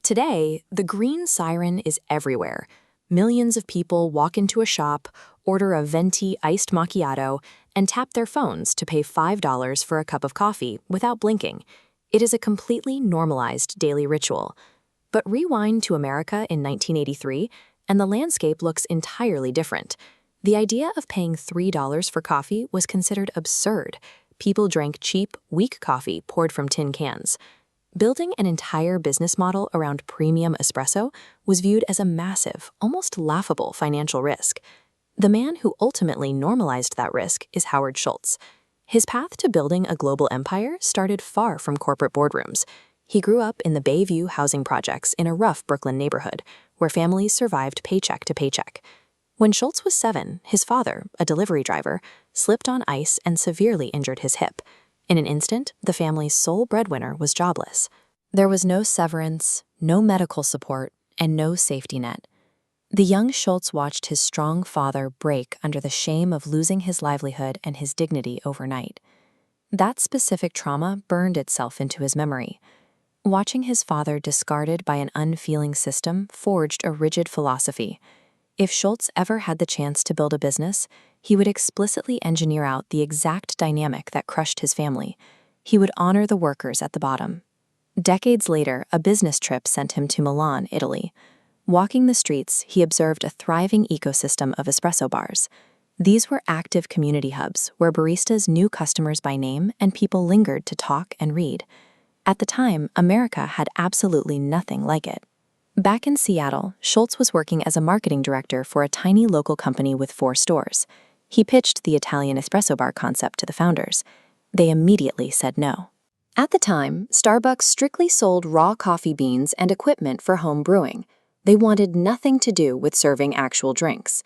Today, the green siren is everywhere. Millions of people walk into a shop, order a venti iced macchiato, and tap their phones to pay $5 for a cup of coffee without blinking. It is a completely normalized daily ritual. But rewind to America in 1983, and the landscape looks entirely different. The idea of paying $3 for coffee was considered absurd. People drank cheap, weak coffee poured from tin cans. Building an entire business model around premium espresso was viewed as a massive, almost laughable financial risk. The man who ultimately normalized that risk is Howard Schultz. His path to building a global empire started far from corporate boardrooms. He grew up in the Bayview housing projects in a rough Brooklyn neighborhood, where families survived paycheck to paycheck. When Schultz was 7, his father, a delivery driver, slipped on ice and severely injured his hip. In an instant, the family's sole breadwinner was jobless. There was no severance, no medical support, and no safety net. The young Schultz watched his strong father break under the shame of losing his livelihood and his dignity overnight. That specific trauma burned itself into his memory. Watching his father discarded by an unfeeling system forged a rigid philosophy. If Schultz ever had the chance to build a business, he would explicitly engineer out the exact dynamic that crushed his family. He would honor the workers at the bottom. Decades later, a business trip sent him to Milan, Italy. Walking the streets, he observed a thriving ecosystem of espresso bars. These were active community hubs where baristas knew customers by name and people lingered to talk and read. At the time, America had absolutely nothing like it. Back in Seattle, Schultz was working as a marketing director for a tiny local company with 4 stores. He pitched the Italian espresso bar concept to the founders. They immediately said no. At the time, Starbucks strictly sold raw coffee beans and equipment for home brewing. They wanted nothing to do with serving actual drinks.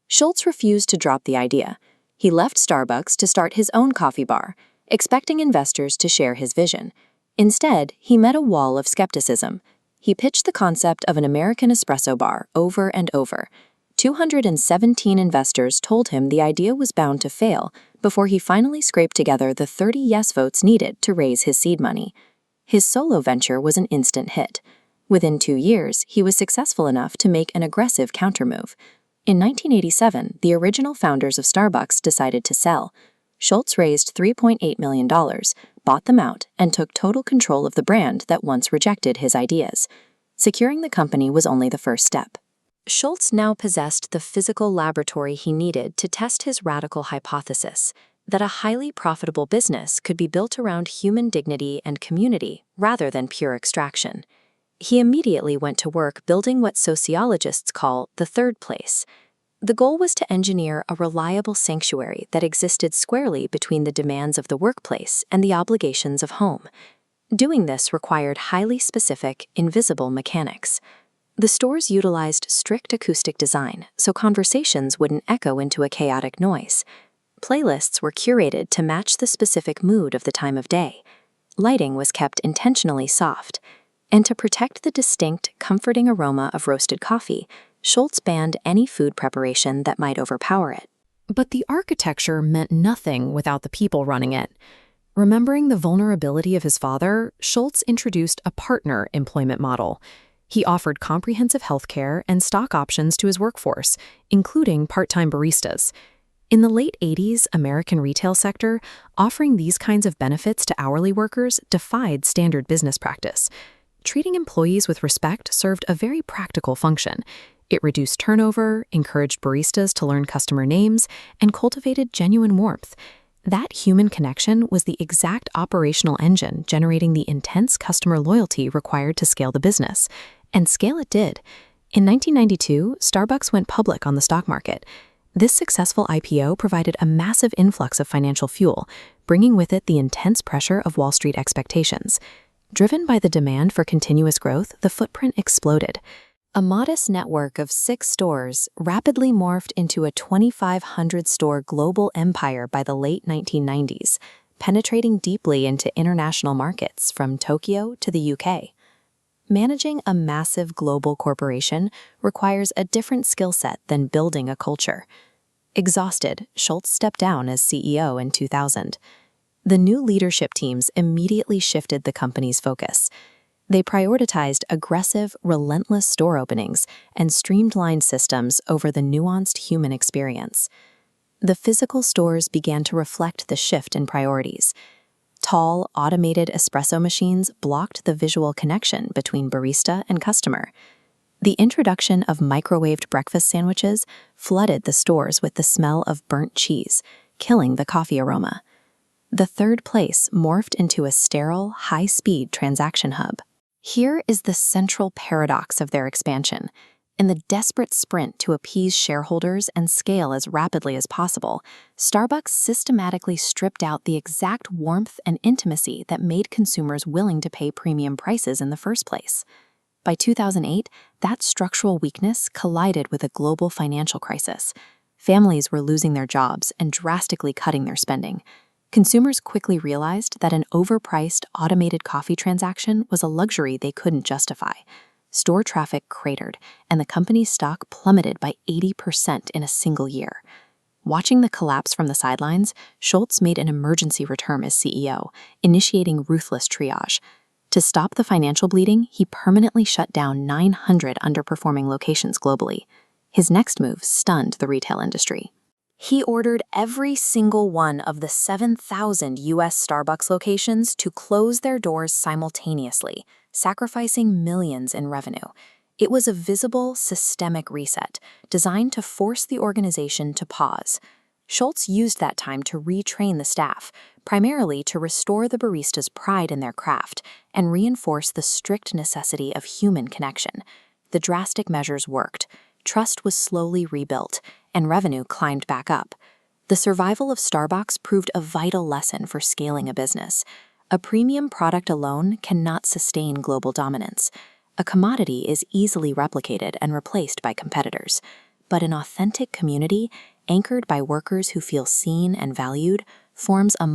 Schultz refused to drop the idea. He left Starbucks to start his own coffee bar, expecting investors to share his vision. Instead, he met a wall of skepticism. He pitched the concept of an American espresso bar over and over. 217 investors told him the idea was bound to fail before he finally scraped together the 30 yes votes needed to raise his seed money. His solo venture was an instant hit. Within 2 years, he was successful enough to make an aggressive countermove. In 1987, the original founders of Starbucks decided to sell. Schultz raised $3.8 million, bought them out, and took total control of the brand that once rejected his ideas. Securing the company was only the first step. Schultz now possessed the physical laboratory he needed to test his radical hypothesis that a highly profitable business could be built around human dignity and community rather than pure extraction. He immediately went to work building what sociologists call the third place. The goal was to engineer a reliable sanctuary that existed squarely between the demands of the workplace and the obligations of home. Doing this required highly specific, invisible mechanics. The stores utilized strict acoustic design, so conversations wouldn't echo into a chaotic noise. Playlists were curated to match the specific mood of the time of day. Lighting was kept intentionally soft. And to protect the distinct, comforting aroma of roasted coffee, Schultz banned any food preparation that might overpower it. But the architecture meant nothing without the people running it. Remembering the vulnerability of his father, Schultz introduced a partner employment model. He offered comprehensive health care and stock options to his workforce, including part-time baristas. In the late 80s, American retail sector, offering these kinds of benefits to hourly workers defied standard business practice. Treating employees with respect served a very practical function. It reduced turnover, encouraged baristas to learn customer names, and cultivated genuine warmth. That human connection was the exact operational engine generating the intense customer loyalty required to scale the business. And scale it did. In 1992, Starbucks went public on the stock market. This successful IPO provided a massive influx of financial fuel, bringing with it the intense pressure of Wall Street expectations. Driven by the demand for continuous growth, the footprint exploded. A modest network of 6 stores rapidly morphed into a 2,500-store global empire by the late 1990s, penetrating deeply into international markets from Tokyo to the UK. Managing a massive global corporation requires a different skill set than building a culture. Exhausted, Schultz stepped down as CEO in 2000. The new leadership teams immediately shifted the company's focus. They prioritized aggressive, relentless store openings and streamlined systems over the nuanced human experience. The physical stores began to reflect the shift in priorities. Tall, automated espresso machines blocked the visual connection between barista and customer. The introduction of microwaved breakfast sandwiches flooded the stores with the smell of burnt cheese, killing the coffee aroma. The third place morphed into a sterile, high-speed transaction hub. Here is the central paradox of their expansion. In the desperate sprint to appease shareholders and scale as rapidly as possible, Starbucks systematically stripped out the exact warmth and intimacy that made consumers willing to pay premium prices in the first place. By 2008, that structural weakness collided with a global financial crisis. Families were losing their jobs and drastically cutting their spending. Consumers quickly realized that an overpriced, automated coffee transaction was a luxury they couldn't justify. Store traffic cratered, and the company's stock plummeted by 80% in a single year. Watching the collapse from the sidelines, Schultz made an emergency return as CEO, initiating ruthless triage. To stop the financial bleeding, he permanently shut down 900 underperforming locations globally. His next move stunned the retail industry. He ordered every single one of the 7,000 U.S. Starbucks locations to close their doors simultaneously, sacrificing millions in revenue. It was a visible, systemic reset, designed to force the organization to pause. Schultz used that time to retrain the staff, primarily to restore the baristas' pride in their craft and reinforce the strict necessity of human connection. The drastic measures worked. Trust was slowly rebuilt, and revenue climbed back up. The survival of Starbucks proved a vital lesson for scaling a business. A premium product alone cannot sustain global dominance. A commodity is easily replicated and replaced by competitors. But an authentic community, anchored by workers who feel seen and valued, forms a